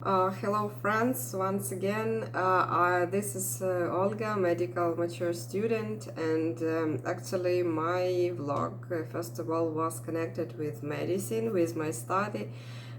Hello friends, once again, this is Olga, medical mature student, and actually my vlog, first of all, was connected with medicine, with my study,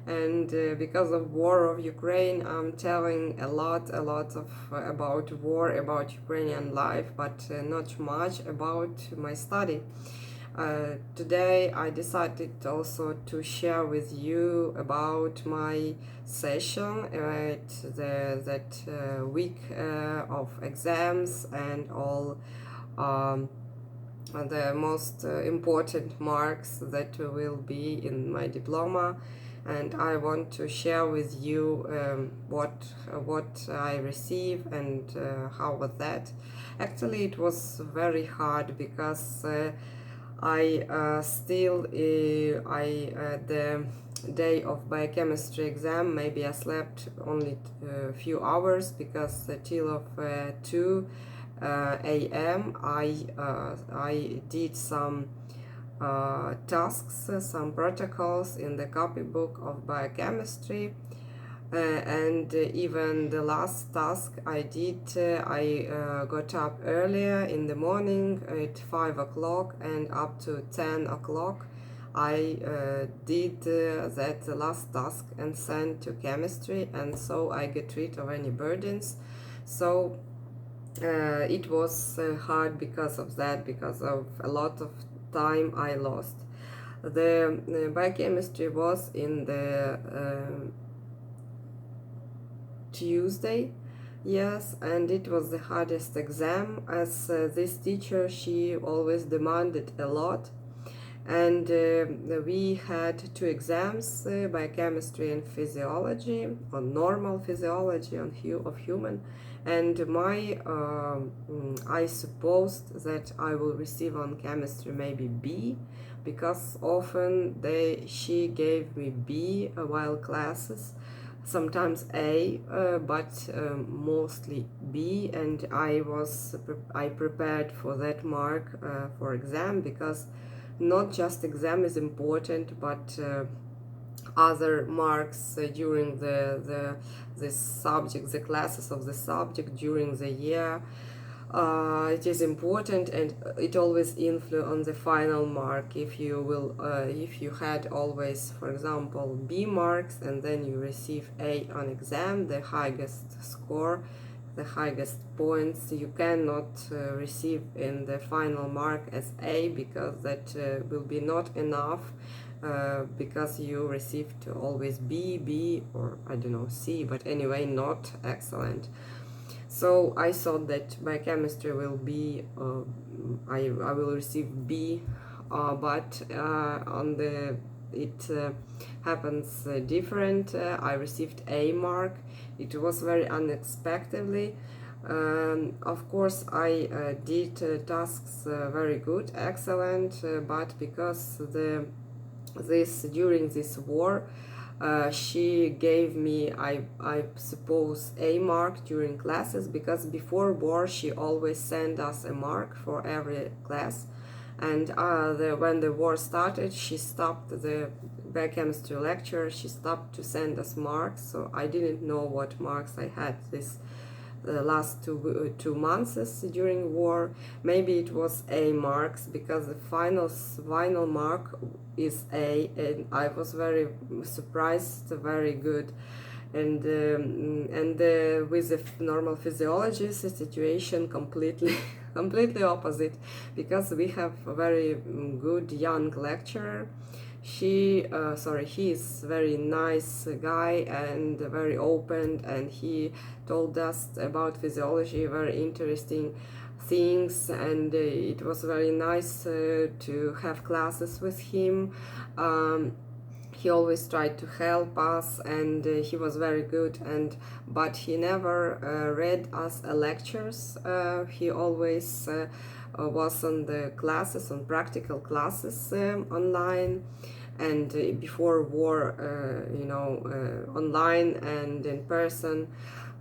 and because of war of Ukraine, I'm telling a lot of about war, about Ukrainian life, but not much about my study. Today I decided also to share with you about my session at that week of exams and all um, the most important marks that will be in my diploma, and I want to share with you what I receive and how was that. Actually, it was very hard because I still the day of biochemistry exam, maybe I slept only a few hours because till of 2 a.m. I did some tasks, some protocols in the copybook of biochemistry, and even the last task I did, I got up earlier in the morning at 5 o'clock, and up to 10 o'clock I did that last task and sent to chemistry, and so I get rid of any burdens. So it was hard because of that, because of a lot of time I lost. The biochemistry was in the Tuesday, yes, and it was the hardest exam, as this teacher, she always demanded a lot, and we had two exams, biochemistry and physiology, on normal physiology of human, and I supposed that I will receive on chemistry maybe B, because often she gave me B while classes, sometimes A, but mostly B, and I prepared for that mark for exam, because not just exam is important, but other marks during the subject, the classes of the subject during the year. It is important, and it always influence on the final mark. If you had always, for example, B marks, and then you receive A on exam, the highest score, the highest points, you cannot receive in the final mark as A, because that will be not enough, because you received always B, or I don't know, C, but anyway, not excellent. So I thought that biochemistry will be, I will receive B, but on the it happens different. I received A mark. It was very unexpectedly. Of course, I did tasks very good, excellent, but because during this war, she gave me, I suppose, a mark during classes, because before war she always sent us a mark for every class, and when the war started, she stopped the biochemistry lecture, she stopped to send us marks, so I didn't know what marks I had the last 2 months during war. Maybe it was A marks, because the final mark is A, and I was very surprised, very good. And with the normal physiology, the situation completely completely opposite, because we have a very good young lecturer. He is very nice guy and very open, and he told us about physiology, very interesting things, and it was very nice to have classes with him. He always tried to help us, and he was very good, but he never read us lectures. He always was on the classes, on practical classes online, and before war, online and in person.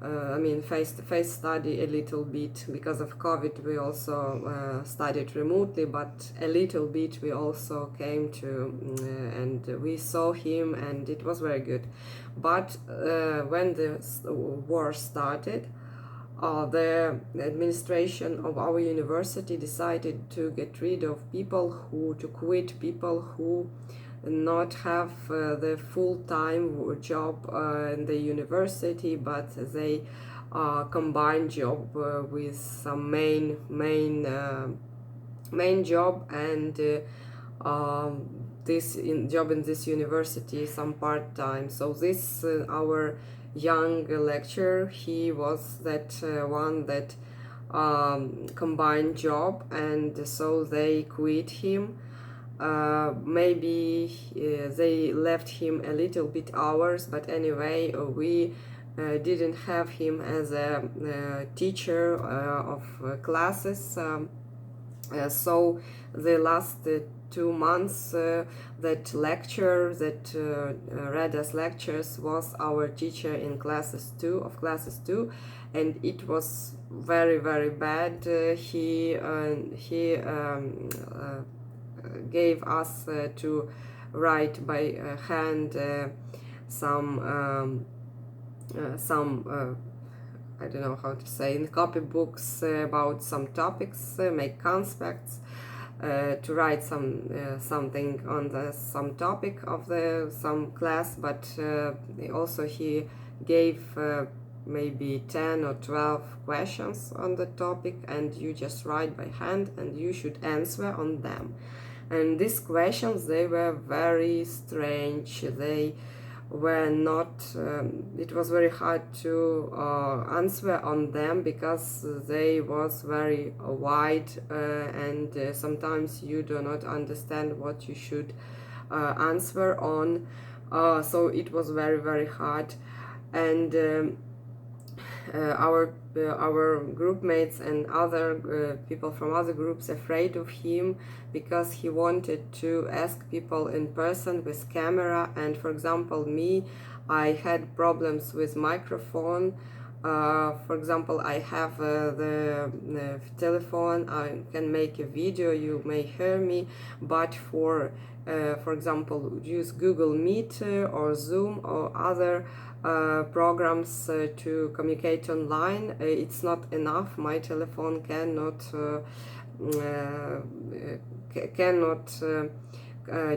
I mean, face-to-face study a little bit. Because of COVID, we also studied remotely, but a little bit we also came to and we saw him, and it was very good. But when the war started, the administration of our university decided to get rid of to quit people who not have the full-time job in the university, but they combine job with some main job, and this job in this university some part-time. So this our young lecturer, he was that one that combined job, and so they quit him. Maybe they left him a little bit hours, but anyway, we didn't have him as a teacher of classes. So the last 2 months, that lecture that read us lectures was our teacher in classes 2, and it was very bad. He gave us to write by hand some I don't know how to say, in copybooks about some topics, make conspects, to write something on some topic of some class. But also he gave maybe 10 or 12 questions on the topic, and you just write by hand and you should answer on them. And these questions, they were very strange. They were not, it was very hard to answer on them, because they was very wide, and sometimes you do not understand what you should answer on. So it was very hard. And our group mates and other people from other groups afraid of him, because he wanted to ask people in person with camera. And for example, me, I had problems with microphone. For example, I have the telephone, I can make a video, you may hear me, but for example, use Google Meet or Zoom or other programs to communicate online, it's not enough. My telephone cannot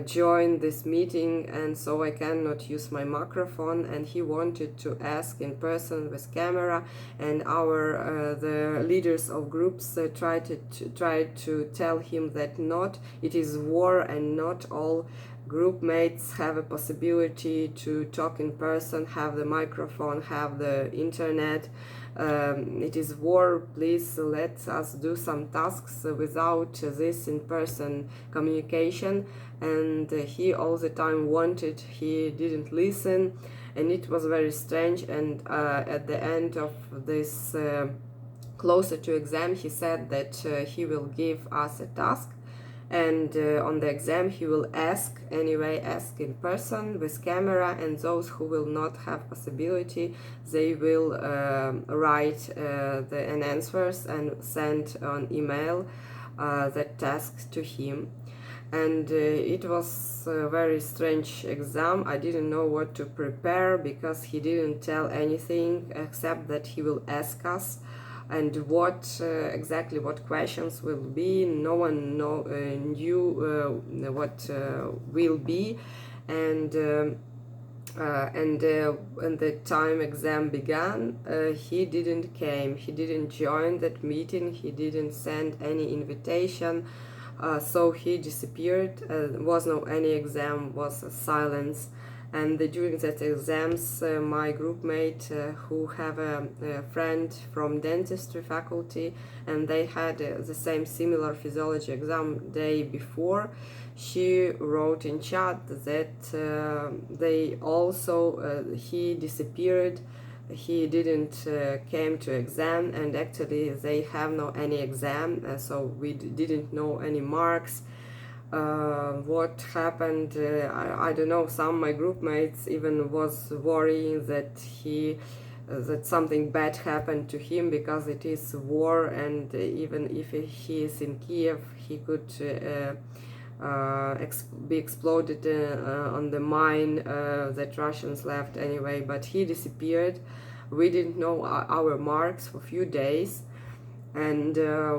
join this meeting, and so I cannot use my microphone. And he wanted to ask in person with camera, and our the leaders of groups tried to tell him that it is war, and not all group mates have a possibility to talk in person, have the microphone, have the internet. It is war, please let us do some tasks without this in-person communication. And he all the time wanted, he didn't listen, and it was very strange. And at the end of this closer to exam, he said that he will give us a task, and on the exam he will ask in person with camera, and those who will not have possibility, they will write the answers and send on email the tasks to him. And it was a very strange exam. I didn't know what to prepare, because he didn't tell anything except that he will ask us, and exactly what questions will be. No one knew what will be. And when the time exam began, he didn't came, he didn't join that meeting, he didn't send any invitation. So he disappeared. Was no any exam, was a silence. And during that exams, my group mate, who have a friend from dentistry faculty, and they had the same similar physiology exam day before, she wrote in chat that they also he disappeared, he didn't came to exam, and actually they have no any exam, so we didn't know any marks. What happened, I don't know. Some my group mates even was worrying that he that something bad happened to him, because it is war, and even if he is in Kyiv, he could be exploded on the mine that Russians left anyway. But he disappeared. We didn't know our marks for a few days, and there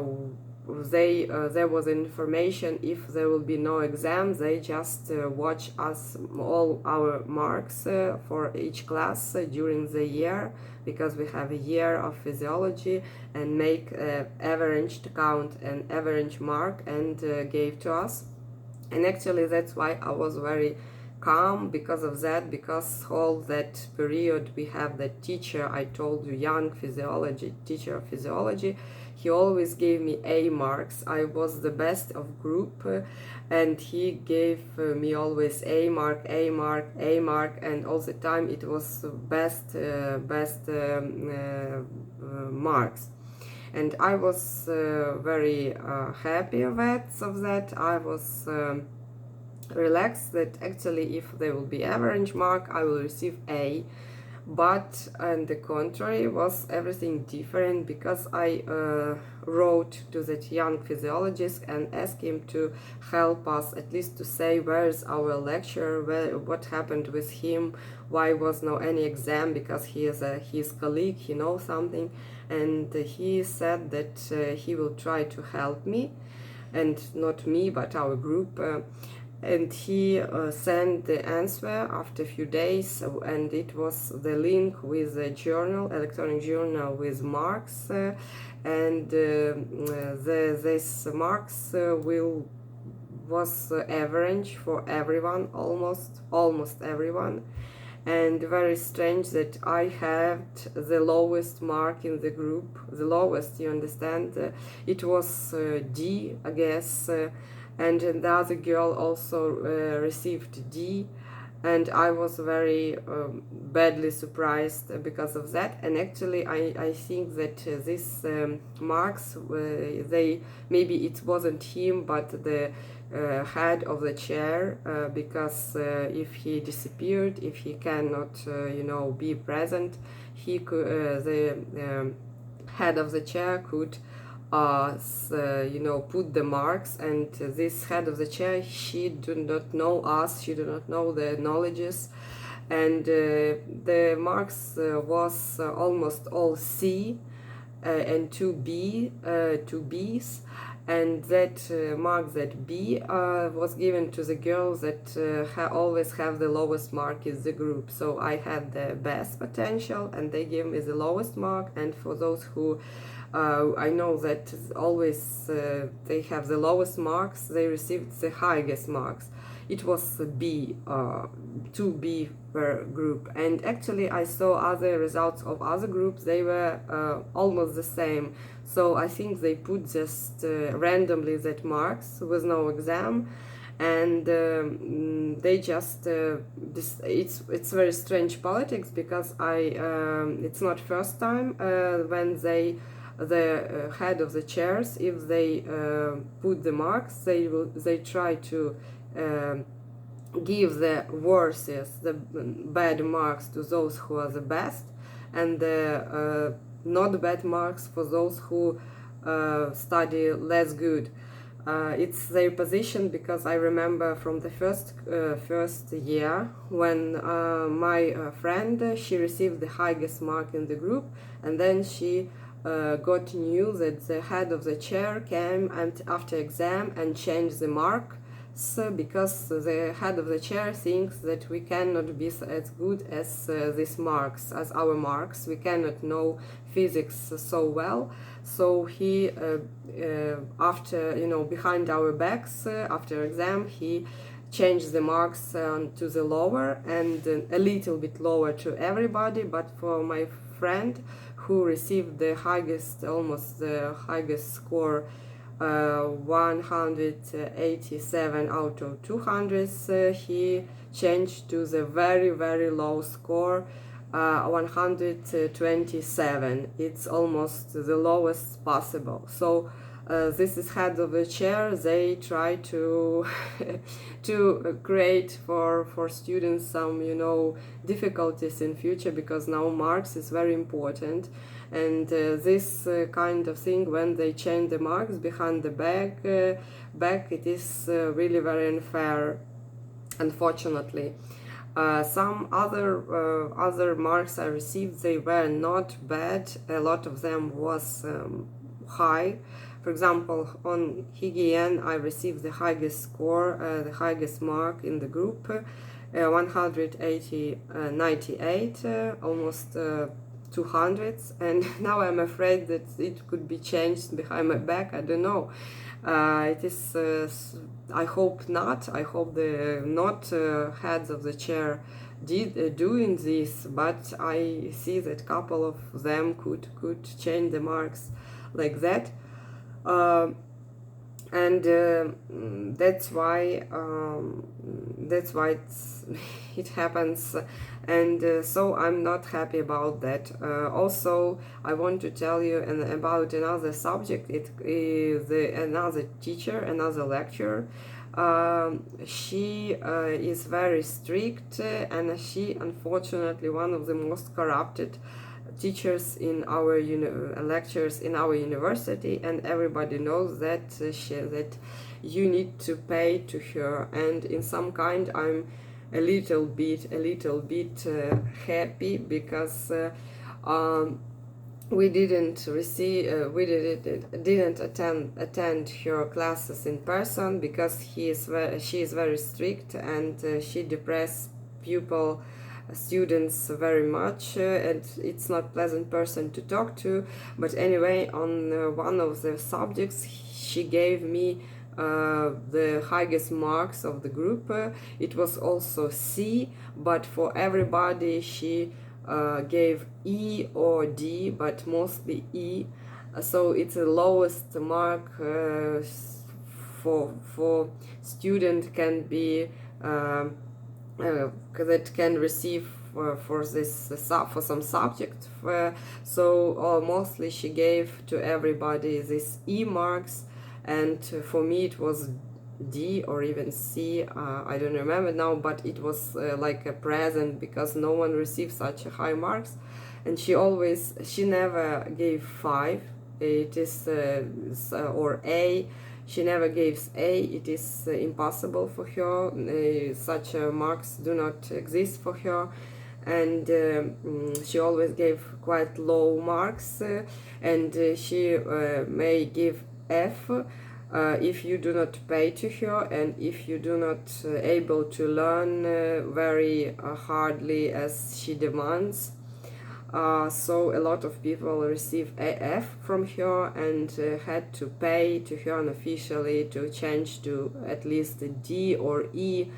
was information if there will be no exam, they just watch us all our marks for each class during the year, because we have a year of physiology, and make average count and average mark and gave to us. And actually that's why I was very calm because of that, because all that period we have that teacher, I told you, young physiology teacher of physiology, he always gave me A marks. I was the best of group, and he gave me always A mark, A mark, A mark, and all the time it was best marks. And I was very happy of that. I was relaxed that actually if there will be average mark, I will receive A. But on the contrary, was everything different, because I wrote to that young physiologist and asked him to help us, at least to say where's our lecturer, what happened with him, why was no any exam, because he is his colleague, he knows something. And he said that he will try to help me, and not me but our group. And he sent the answer after a few days, and it was the link with the journal, electronic journal with marks, and this marks was average for everyone, almost everyone. And very strange that I had the lowest mark in the group, the lowest, you understand, it was D, I guess, and the other girl also received D, and I was very badly surprised because of that. And actually I think that this marks, they, maybe it wasn't him but the head of the chair, because if he disappeared, if he cannot be present, he could the head of the chair could put the marks. And this head of the chair, she did not know us, she did not know the knowledges, and the marks was almost all C and 2B, 2 Bs. And that mark, that B, was given to the girls that always have the lowest mark in the group. So I had the best potential, and they gave me the lowest mark. And for those who I know that always they have the lowest marks, they received the highest marks. It was B, 2B per group. And actually I saw other results of other groups, they were almost the same. So I think they put just randomly that marks with no exam, and they just it's very strange politics, because it's not first time when the head of the chairs, if they put the marks, they try to give the worstest, the bad marks to those who are the best, and the not bad marks for those who study less good. It's their position, because I remember from the first year when my friend, she received the highest mark in the group, and then she got news that the head of the chair came and after exam and changed the mark, because the head of the chair thinks that we cannot be as good as these marks, as our marks. We cannot know physics so well. So he, after, behind our backs, after exam, he changed the marks to the lower, and a little bit lower to everybody. But for my friend, who received the highest, almost the highest score, 187 out of 200, he changed to the very, very low score, 127. It's almost the lowest possible. So this is head of the chair. They try to to create for students some, you know, difficulties in future, because now marks is very important, and this kind of thing, when they change the marks behind the back, it is really very unfair, unfortunately. Some other marks I received, they were not bad. A lot of them was high. For example, on Hygien I received the highest score, the highest mark in the group, 198, almost 200s, and now I'm afraid that it could be changed behind my back. I don't know. It is. I hope not. I hope the not heads of the chair did doing this, but I see that couple of them could change the marks like that. And that's why it happens, and so I'm not happy about that. Also, I want to tell you about another subject. It is another teacher, another lecturer. She is very strict, and she, unfortunately, one of the most corrupted teachers in our lectures in our university, and everybody knows that that you need to pay to her. And in some kind, I'm a little bit happy, because we didn't attend her classes in person, because she is very strict, and she depresses students very much, and it's not pleasant person to talk to. But anyway, on one of the subjects, she gave me the highest marks of the group. It was also C, but for everybody she gave E or D, but mostly E. So it's the lowest mark for student can be that can receive for this for some subject. So mostly she gave to everybody this E marks, and for me it was D or even C. I don't remember now, but it was like a present, because no one received such high marks. And she never gave 5. It is or A. She never gives A. It is impossible for her. Such marks do not exist for her. And she always gave quite low marks, and she may give F if you do not pay to her, and if you do not able to learn very hardly as she demands. So a lot of people receive AF from her, and had to pay to her unofficially to change to at least D or E.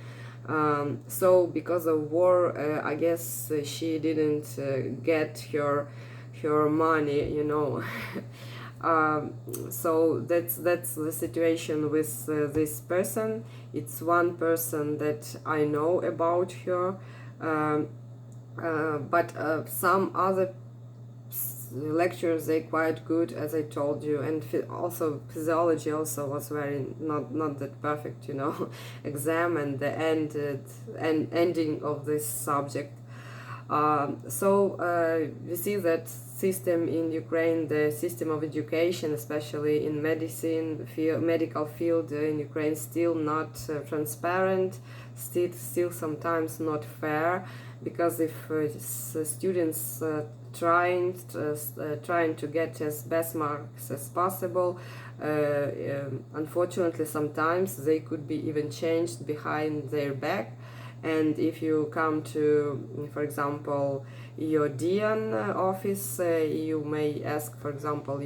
So because of war, I guess she didn't get her money, you know. So that's the situation with this person. It's one person that I know about her. But some other lectures, they quite good, as I told you, and also physiology also was very not that perfect, you know, exam and the ending of this subject. So we see that system in Ukraine, the system of education, especially in medical field in Ukraine, still not transparent, still sometimes not fair, because if students trying to get as best marks as possible, unfortunately sometimes they could be even changed behind their back. And if you come to, for example, your DN office, you may ask, for example,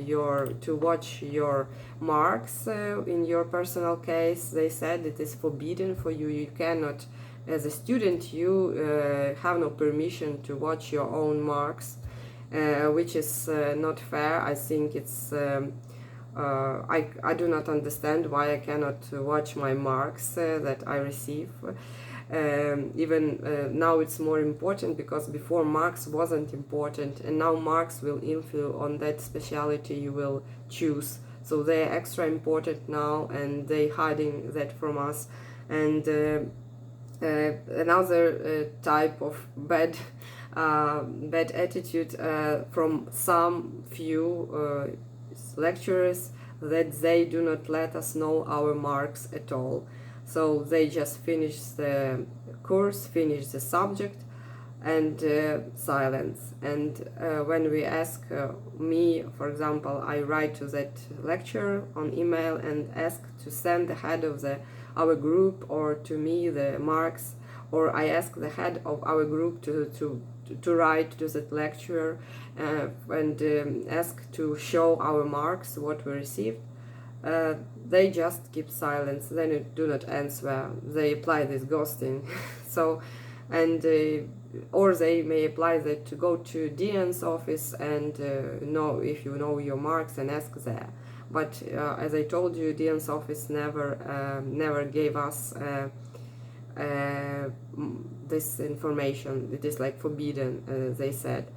to watch your marks in your personal case. They said it is forbidden for you. You cannot, as a student, you have no permission to watch your own marks, which is not fair. I think it's I do not understand why I cannot watch my marks that I receive. Even now it's more important, because before marks wasn't important, and now marks will influence on that specialty you will choose. so they're extra important now, and they hiding that from us. And another type of bad attitude from some few lecturers, that they do not let us know our marks at all. So they just finish the course, finish the subject, and silence. And when we ask me, for example, I write to that lecturer on email and ask to send the head of our group, or to me the marks, or I ask the head of our group to write to that lecturer and ask to show our marks, what we received. They just keep silence, they do not answer, they apply this ghosting. So, and or they may apply that to go to dean's office and know if you know your marks and ask there. But as I told you, dean's office never gave us this information. It is like forbidden, they said.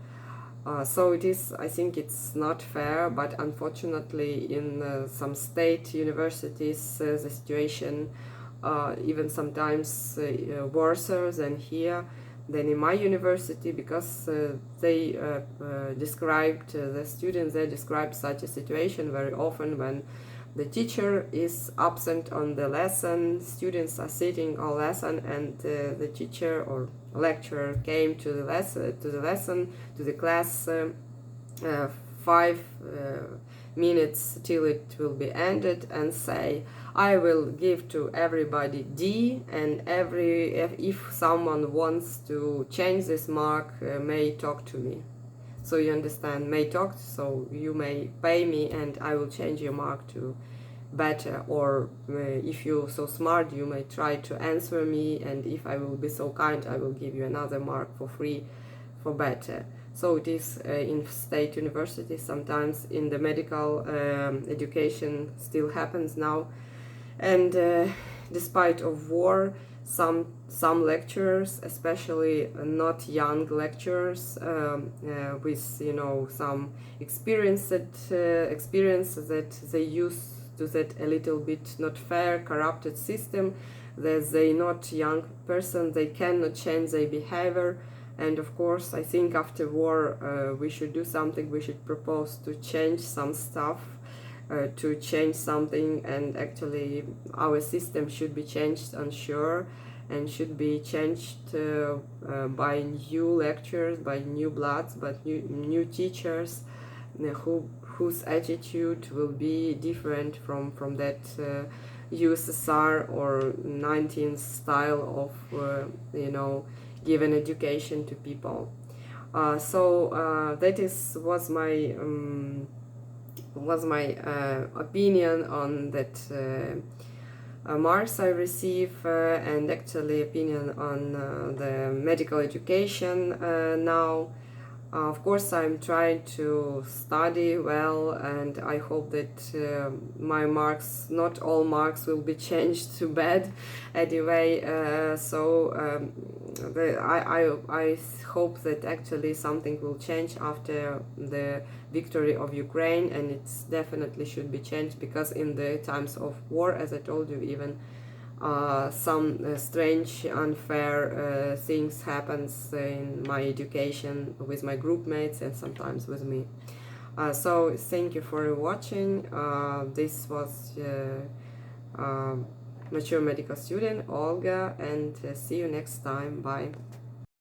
So it is, I think it's not fair, but unfortunately in some state universities the situation even sometimes worse than here, than in my university, because they described, the students, they described such a situation very often when the teacher is absent on the lesson, students are sitting on lesson, and the teacher or lecturer came to the lesson, to the class 5 minutes till it will be ended, and say, I will give to everybody D, and if someone wants to change this mark, may talk to me. So you understand, may talk, so you may pay me and I will change your mark to better, or if you're so smart, you may try to answer me, and if I will be so kind, I will give you another mark for free for better. So it is in state universities, sometimes in the medical education still happens now. And despite of war, some lecturers, especially not young lecturers with some experience that they use to that a little bit not fair, corrupted system, that they not young person, they cannot change their behavior. And of course, I think after war we should do something. We should propose to change some stuff, to change something, and actually our system should be changed, I'm sure, and should be changed by new lecturers, by new bloods, but new teachers whose attitude will be different from that USSR or 19th style of given education to people. So that was my opinion on that marks I receive, and actually opinion on the medical education now. Of course, I'm trying to study well, and I hope that my marks, not all marks, will be changed to bad anyway. I hope that actually something will change after the victory of Ukraine, and it definitely should be changed, because in the times of war, as I told you, even some strange, unfair things happens in my education with my group mates and sometimes with me. So thank you for watching. This was mature medical student Olga, and see you next time. Bye.